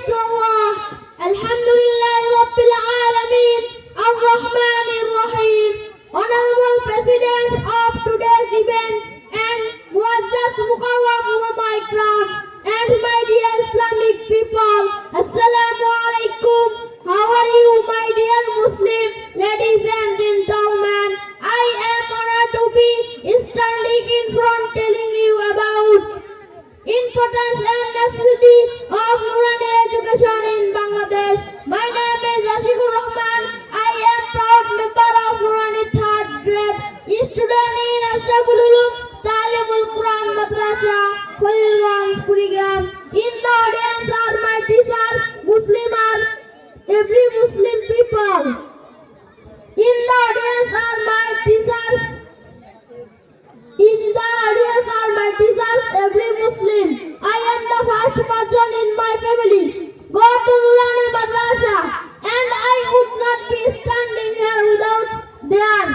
to Allah. Alhamdulillah Rabbil Alameen, Ar-Rahmanir Rahim. Honorable President of today's event and Muazzaz Mukarram Ulama Ikram and my dear Islamic people, Assalamu alaikum. How are you, my dear Muslim ladies and gentlemen? I am honored to be standing in front telling you about importance and necessity of Nurani education in Bangladesh. My name is Ashikur Rahman. I am proud member of Nurani 3rd grade student in Ashraful Ulum Talimul Quran Madrasa, Khalilganj, Kurigram. In the audience are my teachers, Muslim are every Muslim people. In the audience are my teachers. In the audience are my teachers, every Muslim. I am the first person in my family go to Nurani Madrasa, and I would not be standing here without them.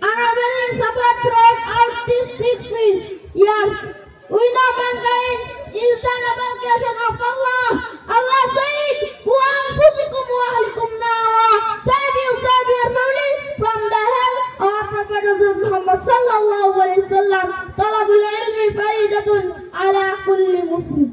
Unwavering support throughout these 6 years. We know mankind is the noble creation of Allah. Allah said, "Wa anfusikum wa ahlikum nara." Save you, save your family from the hell. Our Prophet Muhammad sallallahu alaihi wasallam. Talabul ilmi faridatun ala kulli Muslim.